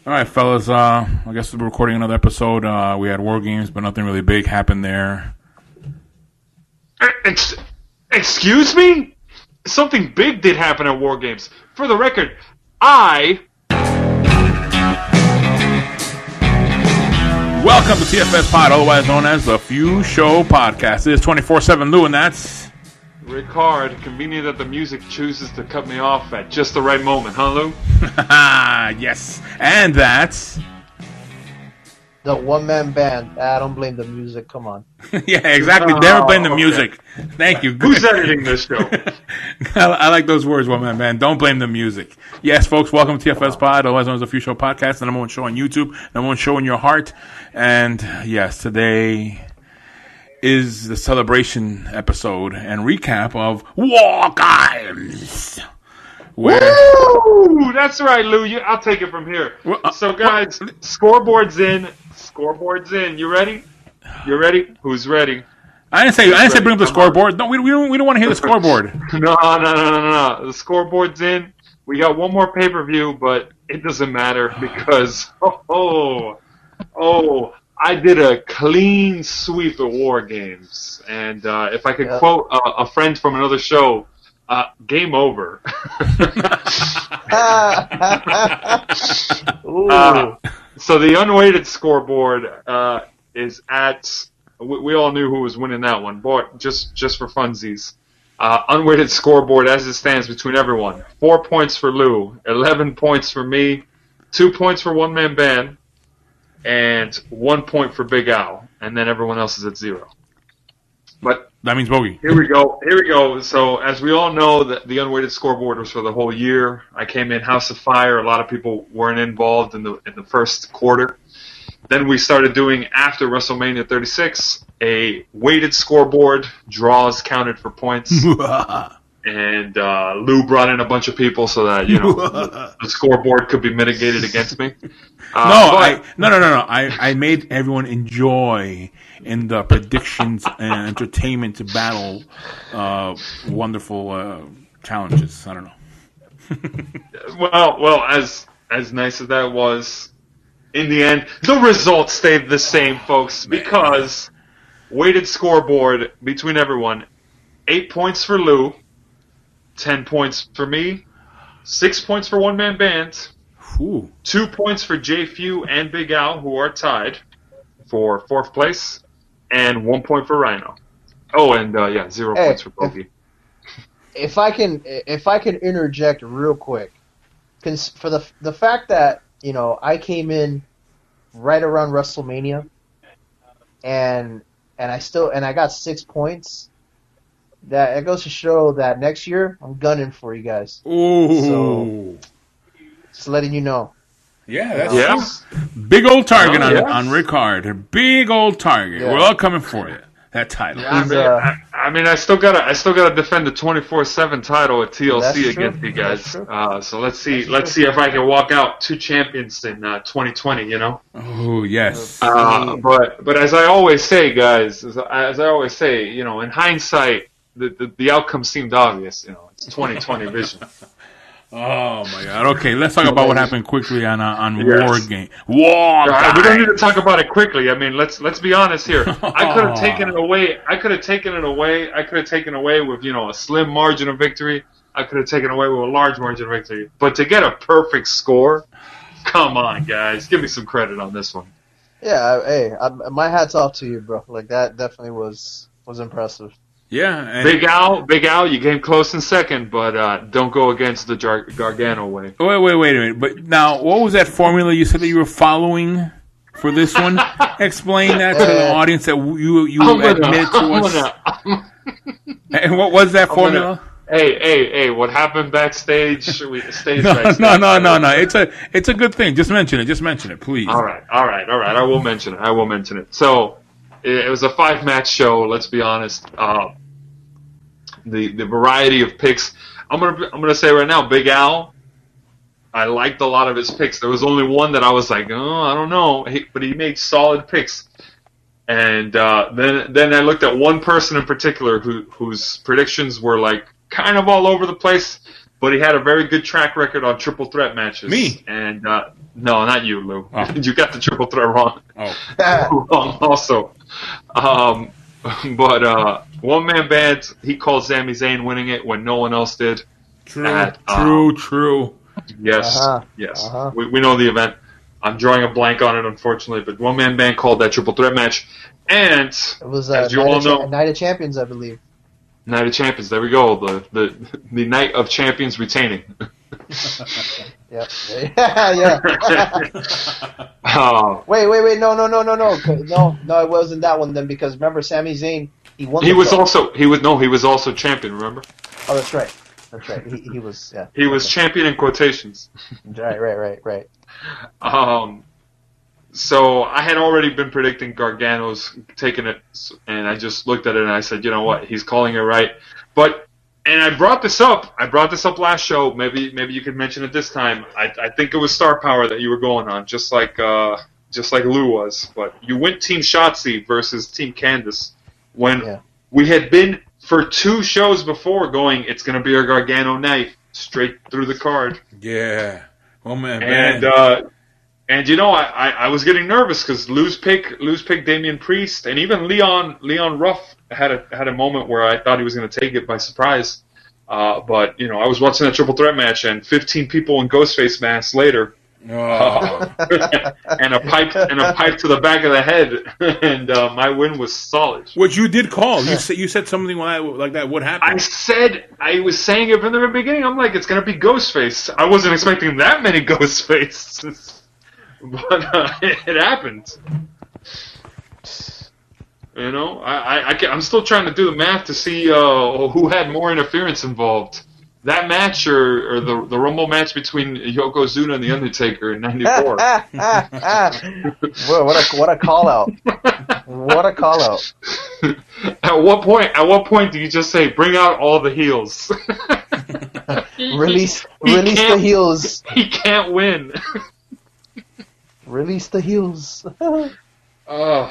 All right, fellas. I guess we're recording another episode. We had War Games, but nothing really big happened there. Excuse me? Something big did happen at War Games. For the record, Welcome to TFS Pod, otherwise known as the Few Show Podcast. It is 24/7 Lou, and that's Ric-Hard. Convenient that the music chooses to cut me off at just the right moment, huh, Lou? yes, and that's the one-man band. I don't blame the music. Come on. yeah, exactly. Never blame the music. Thank you. Who's editing this show? I like those words, one-man band. Don't blame the music. Yes, folks, welcome to TFS Pod, otherwise known as the Few Show Podcast, the number one show on YouTube, number one show in your heart. And yes, today is the celebration episode and recap of War Games. Woo! That's right, Lou. I'll take it from here. So, guys, scoreboard's in. Scoreboard's in. You ready? You ready? Who's ready? I didn't say bring up the scoreboard. No, we don't want to hear the scoreboard. No. The scoreboard's in. We got one more pay-per-view, but it doesn't matter because I did a clean sweep of War Games, and if I could quote a friend from another show, game over. So the unweighted scoreboard is at. We all knew who was winning that one, but just for funsies. Unweighted scoreboard as it stands between everyone. 4 points for Lou, 11 points for me, 2 points for One Man Band, and 1 point for Big Al, and then everyone else is at 0. But that means bogey. Here we go. So as we all know, the unweighted scoreboard was for the whole year. I came in House of Fire. A lot of people weren't involved in the first quarter. Then we started doing, after WrestleMania 36, a weighted scoreboard, draws counted for points. And Lou brought in a bunch of people so that, the scoreboard could be mitigated against me. No. I made everyone enjoy in the predictions and entertainment to battle wonderful challenges. I don't know. well, as nice as that was, in the end, the results stayed the same, folks, because weighted scoreboard between everyone, 8 points for Lou, 10 points for me, 6 points for One Man Band, 2 points for J Few and Big Al, who are tied for 4th place, and 1 point for Rhino. Oh, and 0 points for Bogey. If I can interject real quick, for the fact that I came in right around WrestleMania, and I got 6 points. That goes to show that next year I'm gunning for you guys. Ooh. So just letting you know. Yeah, that's big old target on Ric-Hard. Big old target. Yeah. We're all coming for you. That title. Yeah, I still gotta defend the 24/7 title at TLC against you guys. So let's see if I can walk out 2 champions in 2020. Oh yes. But as I always say, guys, in hindsight, the outcome seemed obvious. It's 2020 vision. Oh my God! Okay, let's talk about what happened quickly on War Game. We don't need to talk about it quickly. Let's be honest here. I could have taken it away. I could have taken it away with a slim margin of victory. I could have taken away with a large margin of victory. But to get a perfect score, come on, guys, give me some credit on this one. Yeah, my hat's off to you, bro. Like that definitely was impressive. Yeah, and Big Al, you came close in second, but don't go against the Gargano way. Wait a minute. But now, what was that formula you said that you were following for this one? Explain that to the audience that you admitted to us. And what was that formula? Hey! What happened backstage? No. It's a good thing. Just mention it, please. All right. I will mention it. So. It was a 5-match show. Let's be honest. The variety of picks. I'm gonna say right now, Big Al. I liked a lot of his picks. There was only one that I was like, I don't know, but he made solid picks. And then I looked at one person in particular whose predictions were like kind of all over the place, but he had a very good track record on triple threat matches. Me. And No, not you, Lou. Oh. You got the triple threat wrong. Oh. Wrong also. But one-man band, he called Sami Zayn winning it when no one else did. True. Yes. We know the event. I'm drawing a blank on it, unfortunately, but one-man band called that triple threat match. And, it was as you all know... Night of Champions, I believe. Night of Champions, there we go. The Night of Champions retaining. Yep. Yeah. Wait, no, it wasn't that one then, because remember Sami Zayn, he won. He was also champion. Remember? Oh, that's right. He was. Yeah. He was champion in quotations. Right. So I had already been predicting Gargano's taking it, and I just looked at it and I said, you know what, he's calling it right. And I brought this up. Last show. Maybe you could mention it this time. I think it was Star Power that you were going on, just like Lou was. But you went Team Shotzi versus Team Candice when we had been for 2 shows before going. It's going to be a Gargano night straight through the card. Yeah. Oh man. And you know, I was getting nervous because Lou's pick Damian Priest, and even Leon Ruff had a moment where I thought he was going to take it by surprise. But you know, I was watching that triple threat match, and 15 people in Ghostface masks later, and a pipe to the back of the head, and my win was solid. Which you did call. You said something like that would happen. I was saying it from the very beginning. I'm like, it's going to be Ghostface. I wasn't expecting that many Ghostfaces. But it happened. You know, I'm still trying to do the math to see who had more interference involved. That match or the Rumble match between Yokozuna and The Undertaker in '94. Whoa, what a call out! What a call out! At what point do you just say, "Bring out all the heels"? Release the heels. He can't win. Release the heels. All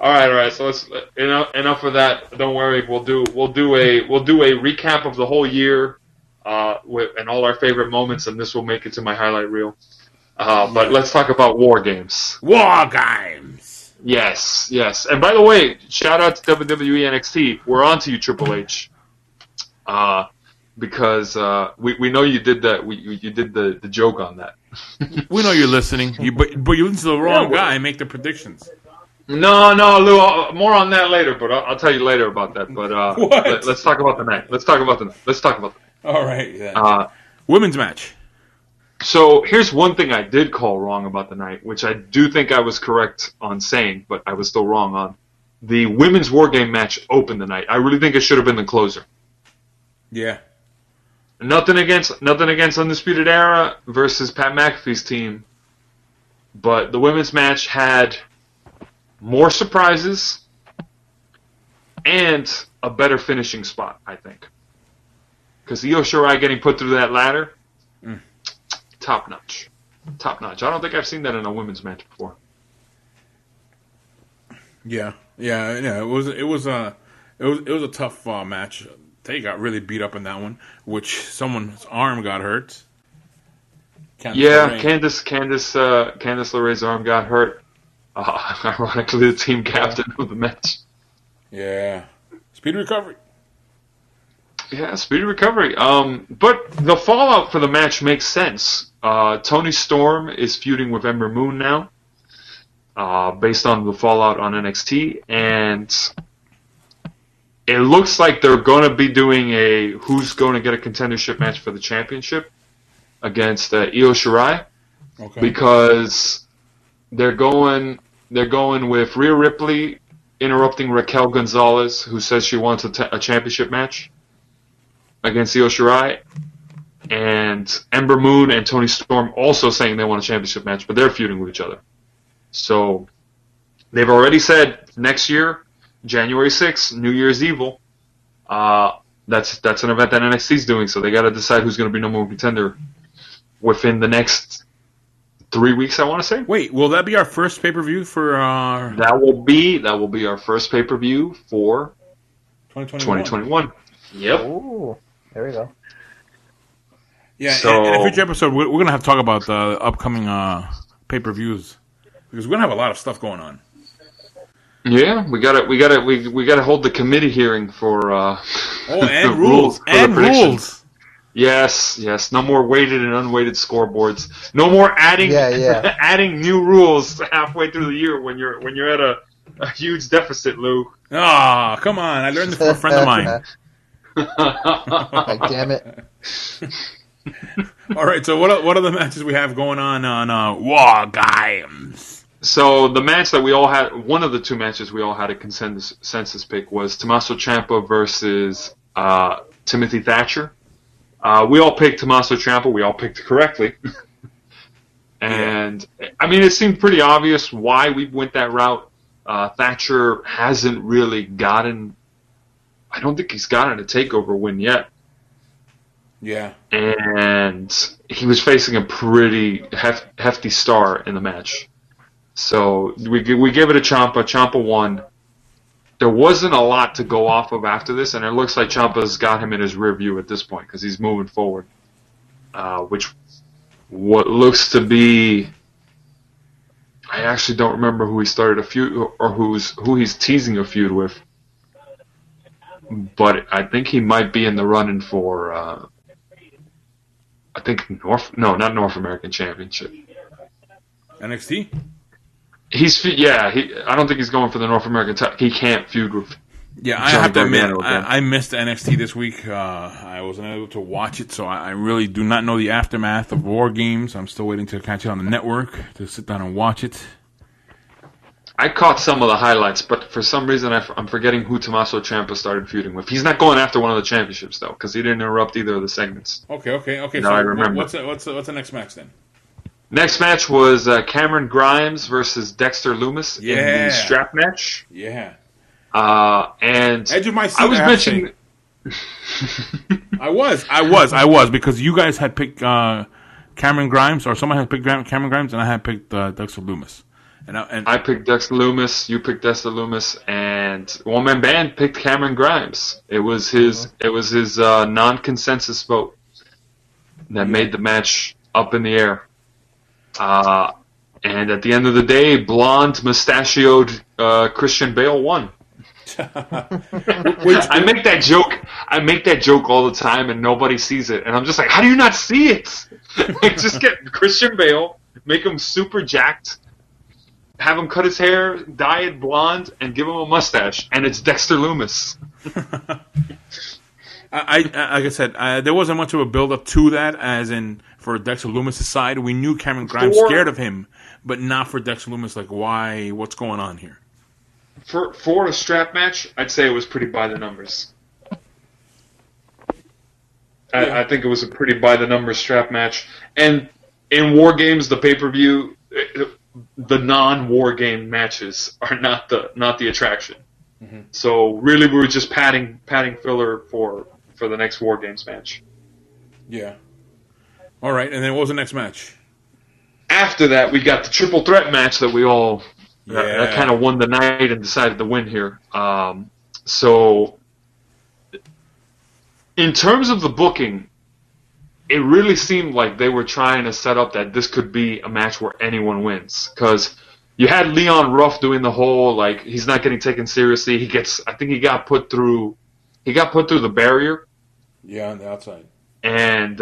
right. So let's enough of that. Don't worry. We'll do a recap of the whole year, and all our favorite moments, and this will make it to my highlight reel. But let's talk about War Games. War Games. Yes. And by the way, shout out to WWE NXT. We're on to you, Triple H. Because we know you did that. You did the joke on that. We know you're listening, but you listen to the wrong guy and make the predictions. No, Lou. More on that later, but I'll tell you later about that. But let's talk about the night. Let's talk about the night. All right. Yeah. Women's match. So here's one thing I did call wrong about the night, which I do think I was correct on saying, but I was still wrong on. The women's War Game match opened the night. I really think it should have been the closer. Yeah. Nothing against Undisputed Era versus Pat McAfee's team, but the women's match had more surprises and a better finishing spot, I think. Because Io Shirai getting put through that ladder, top notch. I don't think I've seen that in a women's match before. Yeah. It was a tough match. They got really beat up in that one, which someone's arm got hurt. Candice LeRae's arm got hurt. Ironically, the team captain of the match. Yeah. Speedy recovery. Yeah, speedy recovery. But the fallout for the match makes sense. Toni Storm is feuding with Ember Moon now, based on the fallout on NXT, and it looks like they're going to be doing a who's going to get a contendership match for the championship against Io Shirai, because they're going with Rhea Ripley interrupting Raquel Gonzalez, who says she wants a championship match against Io Shirai, and Ember Moon and Toni Storm also saying they want a championship match, but they're feuding with each other. So they've already said next year, January 6th, New Year's Evil. That's an event that NXT's doing, so they got to decide who's going to be number one contender within the next 3 weeks, I want to say. Wait, will that be our first pay-per-view for our... That will be our first pay-per-view for 2021. Yep. Ooh, there we go. Yeah, So, in a future episode, we're going to have to talk about the upcoming pay-per-views because we're going to have a lot of stuff going on. yeah, we gotta hold the committee hearing for and rules and rules. Yes. No more weighted and unweighted scoreboards. No more adding adding new rules halfway through the year when you're at a huge deficit, Lou. Oh, come on! I learned this from a friend of mine. Like, damn it. All right, so what are the matches we have going on War Games? So the match that we all had, one of the two matches we all had a consensus pick was Tommaso Ciampa versus Timothy Thatcher. We all picked Tommaso Ciampa. We all picked correctly. And, I mean, it seemed pretty obvious why we went that route. Thatcher hasn't really gotten... I don't think he's gotten a TakeOver win yet. Yeah. And he was facing a pretty hefty star in the match. So we gave it a Ciampa. Ciampa won. There wasn't a lot to go off of after this, and it looks like Ciampa's got him in his rear view at this point because he's moving forward. What looks to be, I actually don't remember who he started a feud or who he's teasing a feud with, but I think he might be in the running for I think not North American Championship. NXT? I don't think he's going for the North American title. He can't feud with. Yeah, I have to admit, I missed NXT this week. I wasn't able to watch it, so I really do not know the aftermath of War Games. I'm still waiting to catch it on the network to sit down and watch it. I caught some of the highlights, but for some reason I'm forgetting who Tommaso Ciampa started feuding with. He's not going after one of the championships though, because he didn't interrupt either of the segments. Okay. Now So I remember. What's the next match then? Next match was Cameron Grimes versus Dexter Loomis in the strap match. Yeah. And Edge of my seat, I was mentioning. I was because you guys had picked Cameron Grimes, or someone had picked Cameron Grimes, and I had picked Dexter Loomis. And I picked Dexter Loomis. You picked Dexter Loomis, and One Man Band picked Cameron Grimes. It was his non-consensus vote that made the match up in the air. And at the end of the day, blonde, mustachioed Christian Bale won. I make that joke all the time, and nobody sees it. And I'm just like, how do you not see it? Like, just get Christian Bale, make him super jacked, have him cut his hair, dye it blonde, and give him a mustache, and it's Dexter Loomis. Like I said, there wasn't much of a build-up to that, as in for Dexter Loomis' side. We knew Cameron Grimes scared of him, but not for Dexter Loomis. Like, why? What's going on here? For a strap match, I'd say it was pretty by the numbers. I think it was a pretty by the numbers strap match. And in War Games, the pay-per-view, the non-War Game matches are not the attraction. Mm-hmm. So really, we were just padding filler for the next War Games match. Yeah. All right, and then what was the next match? After that, we got the triple threat match that we all that kind of won the night and decided to win here. So, in terms of the booking, it really seemed like they were trying to set up that this could be a match where anyone wins, because you had Leon Ruff doing the whole, like, he's not getting taken seriously. I think he got put through the barrier. Yeah, on the outside. And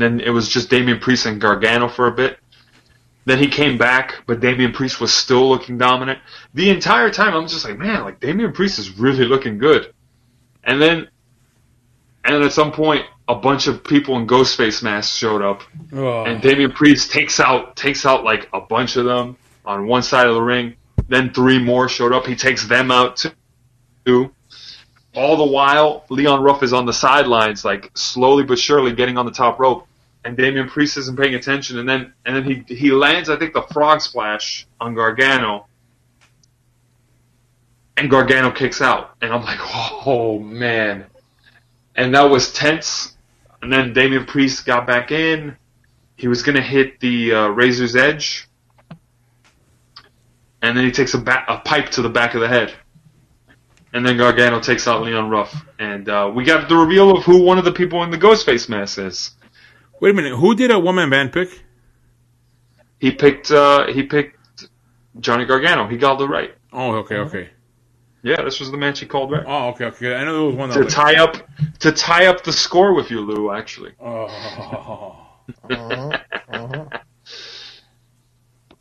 then it was just Damian Priest and Gargano for a bit. Then he came back, but Damian Priest was still looking dominant. The entire time, I'm just like, man, like, Damian Priest is really looking good. And then at some point, a bunch of people in Ghostface masks showed up, and Damian Priest takes out like a bunch of them on one side of the ring. Then 3 more showed up. He takes them out too. All the while, Leon Ruff is on the sidelines, like slowly but surely getting on the top rope, and Damian Priest isn't paying attention. And then he lands, I think, the frog splash on Gargano, and Gargano kicks out. And I'm like, oh man. And that was tense. And then Damian Priest got back in. He was going to hit the Razor's Edge. And then he takes a pipe to the back of the head. And then Gargano takes out Leon Ruff. And we got the reveal of who one of the people in the Ghostface mask is. Wait a minute. Who did a one-man band pick? He picked Johnny Gargano. He got it right. Oh, okay. Yeah, this was the match he called right. Oh, okay. I know there was one to tie up the score with you, Lou. Actually. Oh.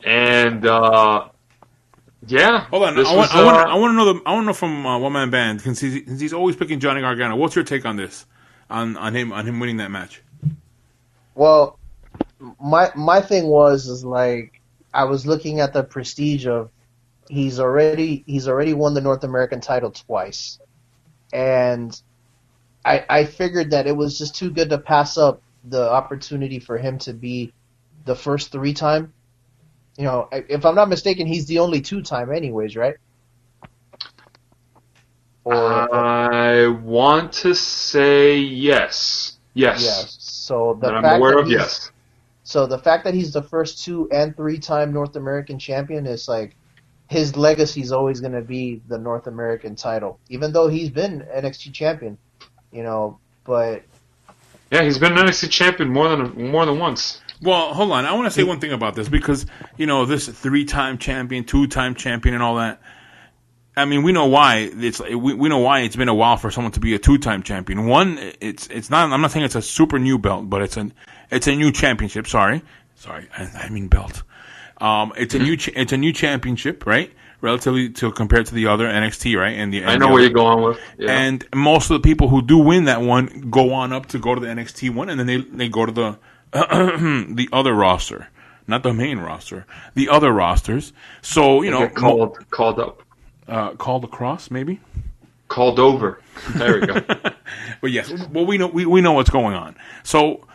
And yeah. Hold on. I want to know from One Man Band, since he's always picking Johnny Gargano. What's your take on this? On him winning that match? Well, my thing is like I was looking at the prestige of he's already won the North American title twice, and I figured that it was just too good to pass up the opportunity for him to be the first 3-time. You know, if I'm not mistaken, he's the only 2-time anyways, right? I want to say yes. Yes. So the that fact I'm aware that of, yes. So the fact that he's the first 2 and 3-time North American champion is like his legacy is always going to be the North American title, even though he's been NXT champion, you know. But yeah, he's been NXT champion more than once. Well, hold on. I want to say one thing about this because, you know, this 3-time champion, 2-time champion and all that. I mean, we know why we know why it's been a while for someone to be a 2-time champion. One, it's not. I'm not saying it's a super new belt, but it's a new championship. Sorry, I mean belt. It's a new championship, right? Relatively compared to the other NXT, right? I know where you're going with. Yeah. And most of the people who do win that one go on up to go to the NXT one, and then they go to the the other roster, not the main roster, the other rosters. So, you know, called up. Called across, maybe? Called over. There we go. But yes, well, we know what's going on. So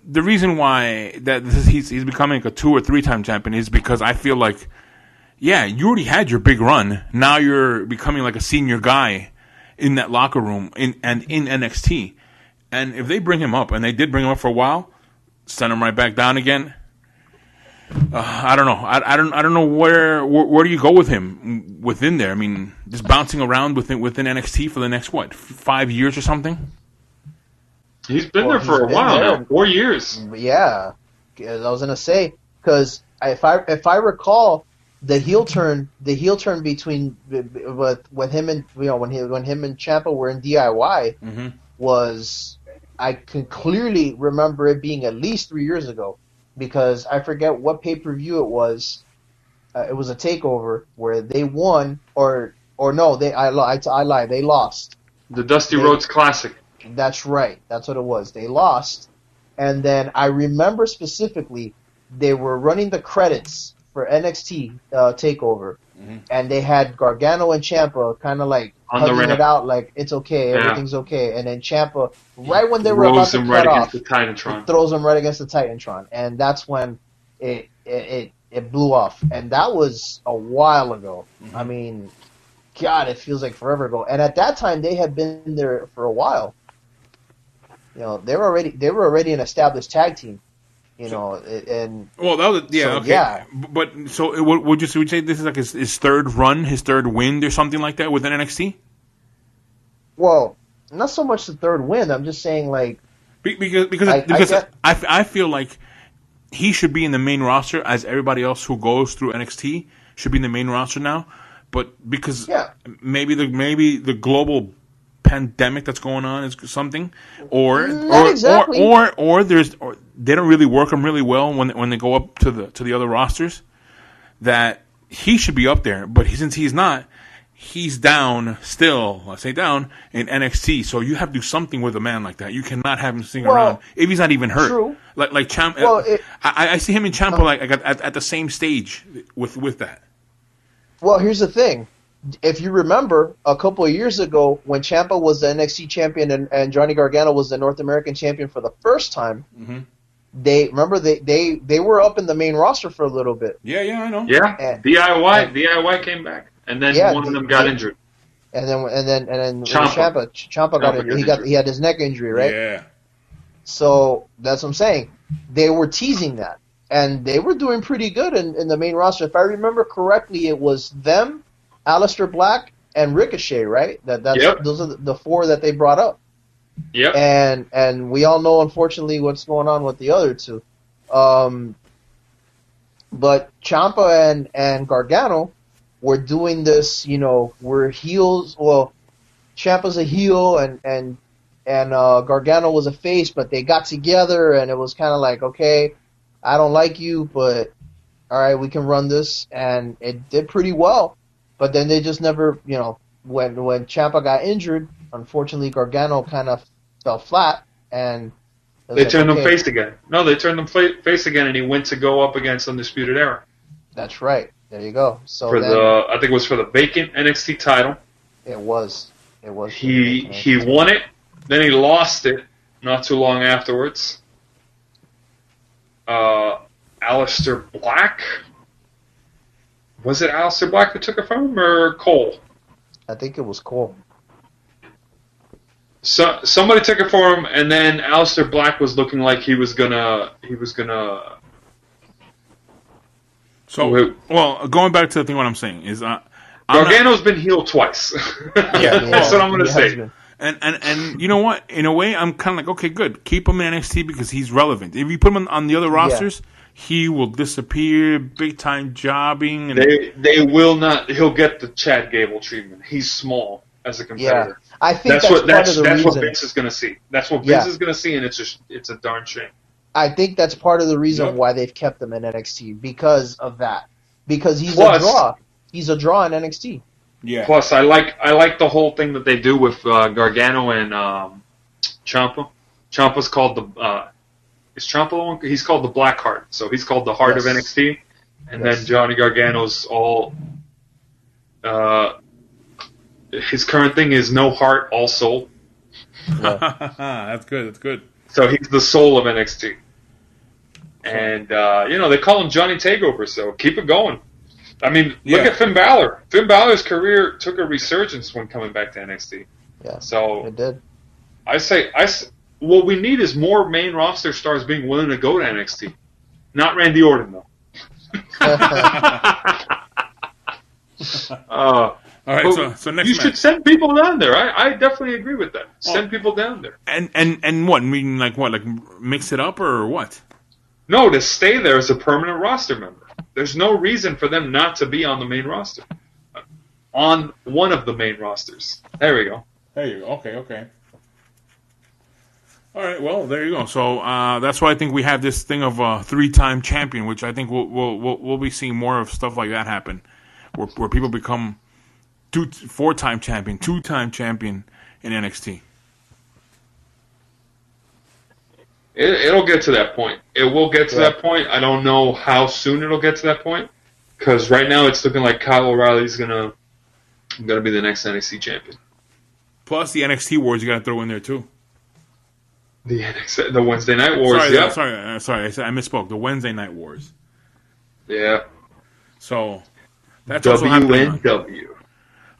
the reason why that he's becoming a 2 or 3-time champion is because I feel like, yeah, you already had your big run. Now you're becoming like a senior guy in that locker room in NXT. And if they bring him up, and they did bring him up for a while, send him right back down again. I don't know. I don't know where do you go with him within there. I mean, just bouncing around within NXT for the next 5 years or something. He's been there for a while now, 4 years. Yeah, I was gonna say because if I recall the heel turn between with him and when him and Ciampa were in DIY was I can clearly remember it being at least 3 years ago. Because I forget what pay-per-view it was. It was a takeover where they won, or no, I lied. They lost. The Dusty Rhodes Classic. That's right. That's what it was. They lost, and then I remember specifically they were running the credits for NXT Takeover, and they had Gargano and Ciampa kind of like hugging it out, like it's okay, everything's okay, and then Ciampa, right when they were about to cut off, throws him right against the Titantron, and that's when it blew off, and that was a while ago. I mean, God, it feels like forever ago. And at that time, they had been there for a while. You know, they were already an established tag team. You know, and well, that was okay. Yeah. But so would you say this is like his third run, his third win, or something like that within NXT? Well, not so much the third win. I'm just saying like because I feel like he should be in the main roster as everybody else who goes through NXT should be in the main roster now. But because maybe the global pandemic that's going on is something, or they don't really work them really well when they go up to the other rosters. That he should be up there, but since he's not, he's down still. Let's say down in NXT. So you have to do something with a man like that. You cannot have him sitting around if he's not even hurt. True. Like Ciampa. I see him in Ciampa like at the same stage with that. Well, here's the thing. If you remember, a couple of years ago, when Ciampa was the NXT champion and Johnny Gargano was the North American champion for the first time, they were up in the main roster for a little bit. Yeah, I know. Yeah, and DIY came back, and then one of them got injured. And then Ciampa got injured. He had his neck injury, right? Yeah. So that's what I'm saying. They were teasing that, and they were doing pretty good in the main roster. If I remember correctly, it was them, Aleister Black, and Ricochet, right? Yep. Those are the four that they brought up. Yep. And we all know, unfortunately, what's going on with the other two. But Ciampa and Gargano were doing this, we're heels. Well, Ciampa's a heel and Gargano was a face, but they got together and it was kind of like, okay, I don't like you, but all right, we can run this, and it did pretty well. But then they just never, when Ciampa got injured, unfortunately Gargano kind of fell flat, and they turned him face again. No, they turned him face again, and he went to go up against Undisputed Era. That's right. There you go. So I think it was for the vacant NXT title. It was. He won it, then he lost it not too long afterwards. Aleister Black. Was it Aleister Black who took it from him, or Cole? I think it was Cole. So somebody took it for him, and then Aleister Black was looking like he was gonna. So, well, going back to the thing, what I'm saying is, Gargano's been healed twice. That's what I'm gonna say. And you know what? In a way, I'm kind of like, okay, good. Keep him in NXT because he's relevant. If you put him on the other rosters, he will disappear, big time jobbing. And they will not. He'll get the Chad Gable treatment. He's small as a competitor. Yeah, I think that's what Vince is going to see. That's what Vince is going to see, and it's a darn shame. I think that's part of the reason why they've kept him in NXT, because of that. Because he's a draw. He's a draw in NXT. Yeah. Plus, I like the whole thing that they do with Gargano and Ciampa. Ciampa's called the is Ciampa the one? He's called the Black Heart, so he's called the Heart of NXT. And then Johnny Gargano's all. His current thing is no heart, all soul. Yeah. That's good. That's good. So he's the soul of NXT. And they call him Johnny Takeover. So keep it going. I mean, look at Finn Balor. Finn Balor's career took a resurgence when coming back to NXT. Yeah, so it did. I say, what we need is more main roster stars being willing to go to NXT. Not Randy Orton, though. All right, so next you match. should send people down there. I definitely agree with that. Send people down there. And what? Meaning like what? Like mix it up or what? No, to stay there as a permanent roster member. There's no reason for them not to be on the main roster. On one of the main rosters. There we go. There you go. Okay. All right, well, there you go. So that's why I think we have this thing of a 3-time champion, which I think we'll be seeing more of stuff like that happen, where people become 4-time champion, 2-time champion in NXT. It'll get to that point. It will get to that point. I don't know how soon it'll get to that point, because right now it's looking like Kyle O'Reilly's gonna be the next NXT champion. Plus the NXT Wars you got to throw in there too. The Wednesday Night Wars. Sorry. I misspoke. The Wednesday Night Wars. Yeah. So that's also happening. WNW.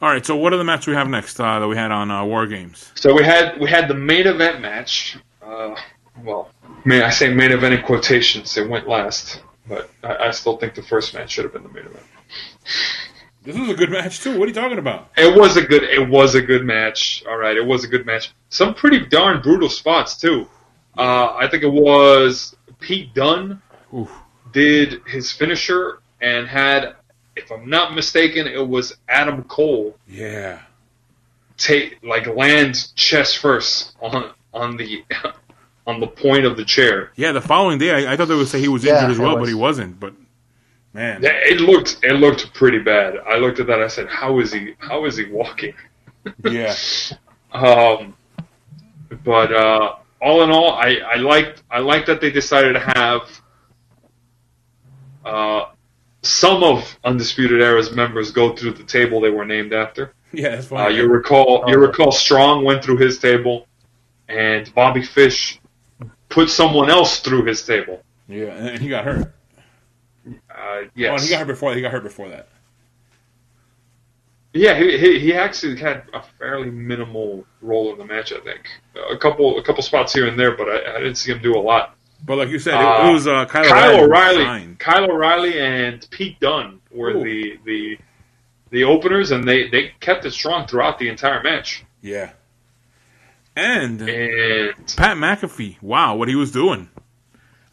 All right. So what are the matches we have next that we had on War Games? So we had the main event match. I say main event in quotations. It went last, but I still think the first match should have been the main event. This was a good match too. What are you talking about? It was a good match. All right, it was a good match. Some pretty darn brutal spots too. I think it was Pete Dunne did his finisher and had, if I'm not mistaken, it was Adam Cole. Yeah. Land chest first on the point of the chair. Yeah, the following day I thought they would say he was injured as well, but he wasn't. But man, it looked pretty bad. I looked at that. I said, "How is he walking?" Yeah. But all in all, I liked that they decided to have some of Undisputed Era's members go through the table they were named after. Yeah, that's funny. You recall Strong went through his table, and Bobby Fish put someone else through his table. Yeah, and he got hurt. Yes. Oh, he got hurt before that. Yeah, he actually had a fairly minimal role in the match. I think a couple spots here and there, but I didn't see him do a lot. But like you said, it was Kyle O'Reilly and Pete Dunne were the the openers, and they kept it strong throughout the entire match. Yeah. And Pat McAfee, wow, what he was doing.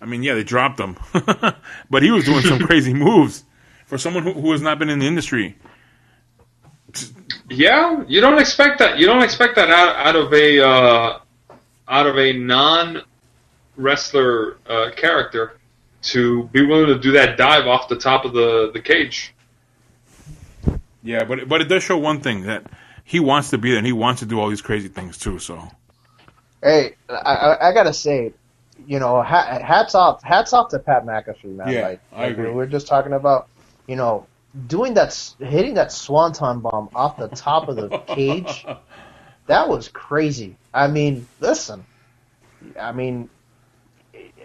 I mean, yeah, they dropped him. But he was doing some crazy moves for someone who has not been in the industry. Yeah, you don't expect that. You don't expect that out of a non-wrestler character to be willing to do that dive off the top of the cage. Yeah, but it does show one thing, that he wants to be there and he wants to do all these crazy things too. So, hey, I gotta say, you know, hats off to Pat McAfee, man. Yeah, like I agree. We're just talking about, you know, hitting that swanton bomb off the top of the cage. That was crazy. I mean, listen,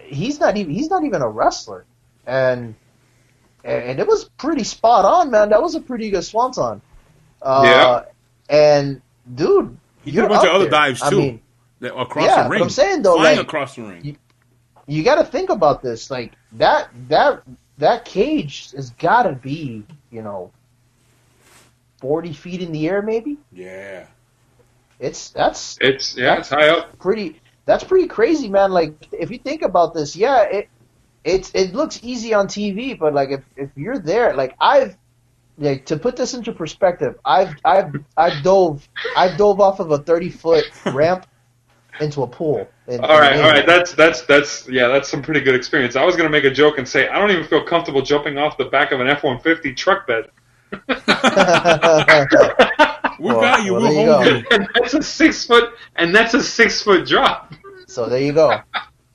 he's not even a wrestler, and it was pretty spot on, man. That was a pretty good swanton. Yeah. And dude, he did a bunch of other dives too. I mean, across yeah, the ring. but I'm saying though, flying like, across the ring. You got to think about this. Like that cage has got to be, you know, 40 feet in the air, maybe. Yeah. It's high up. That's pretty crazy, man. Like if you think about this, yeah, it looks easy on TV, but like if you're there, like to put this into perspective, I've dove off of a 30-foot ramp into a pool. All right. That's some pretty good experience. I was gonna make a joke and say I don't even feel comfortable jumping off the back of an F-150 truck bed. We've got you. Well, We'll hold you. And that's a 6 foot drop. So there you go.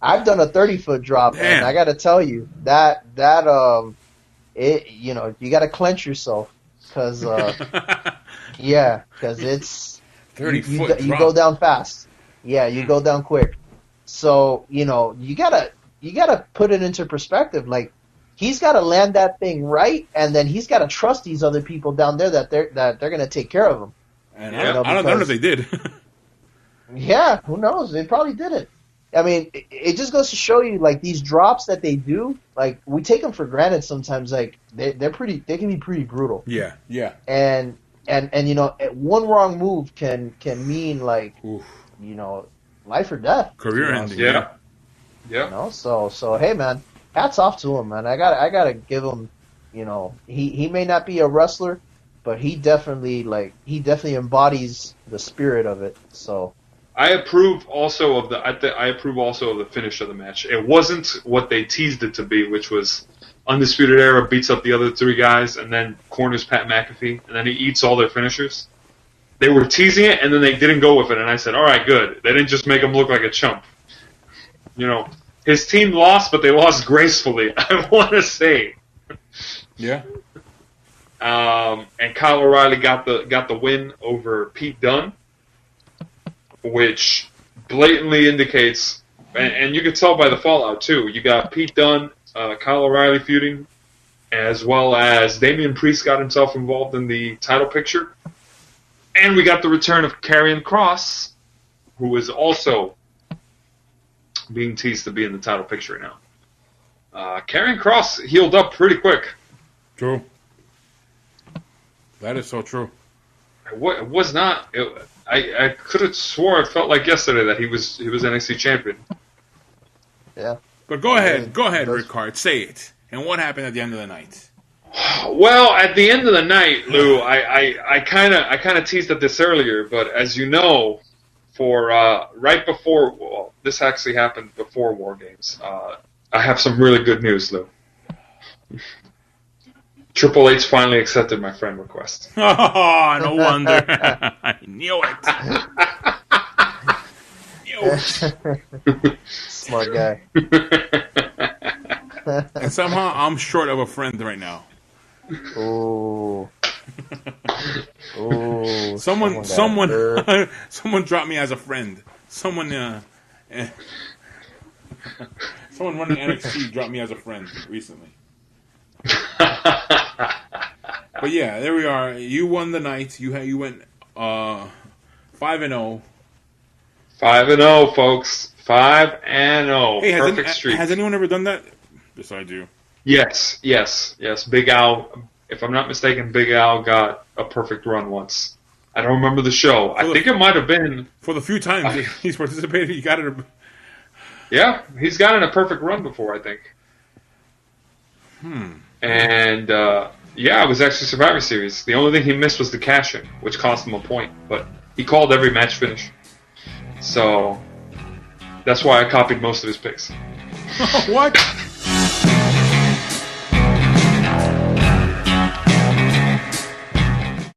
I've done a 30-foot drop, Damn. and I got to tell you that you know, you got to clench yourself because it's 30-foot you drop. go down fast. Yeah, you go down quick. So you know you gotta put it into perspective. Like he's got to land that thing right, and then he's got to trust these other people down there that they're going to take care of him. And I don't know if they did. Yeah, who knows? They probably didn't. I mean, it just goes to show you, like, these drops that they do, like, we take them for granted sometimes. Like, they can be pretty brutal. Yeah. And you know, one wrong move can mean, like, Oof. you know, life or death. Career you know, ending. Yeah. You know, so hey, man, hats off to him, man. I gotta give him, you know, he may not be a wrestler, but he definitely embodies the spirit of it. So I approve also of the finish of the match. It wasn't what they teased it to be, which was Undisputed Era beats up the other three guys and then corners Pat McAfee, and then he eats all their finishers. They were teasing it, and then they didn't go with it, and I said, all right, good. They didn't just make him look like a chump. You know, his team lost, but they lost gracefully, I want to say. Yeah. And Kyle O'Reilly got the win over Pete Dunne, which blatantly indicates, and you can tell by the fallout too. You got Pete Dunne, Kyle O'Reilly feuding, as well as Damian Priest got himself involved in the title picture, and we got the return of Carrion Cross, who is also being teased to be in the title picture now. Carrion Cross healed up pretty quick. True. That is so true. It was not. I could have swore it felt like yesterday that he was NXT champion. yeah. But go ahead, Ric-Hard, say it. And what happened at the end of the night? Well, at the end of the night, Lou, I kind of teased at this earlier, but as you know, for right before, well, this actually happened before War Games. I have some really good news, Lou. Triple H finally accepted my friend request. Oh, no wonder. I knew it. Smart guy. And somehow I'm short of a friend right now. Ooh. Someone dropped me as a friend. Someone running NXT dropped me as a friend recently. But yeah, there we are. You won the night. You went 5-0. 5-0, folks. 5-0. Hey, Perfect streak. Has anyone ever done that besides you? Yes. Big Al if I'm not mistaken, Big Al got a perfect run once. I don't remember the show. I think it might have been... For the few times he's participated, he got it. Yeah, he's gotten a perfect run before, I think. And, it was actually Survivor Series. The only thing he missed was the cash-in, which cost him a point. But he called every match finish. So, that's why I copied most of his picks. What?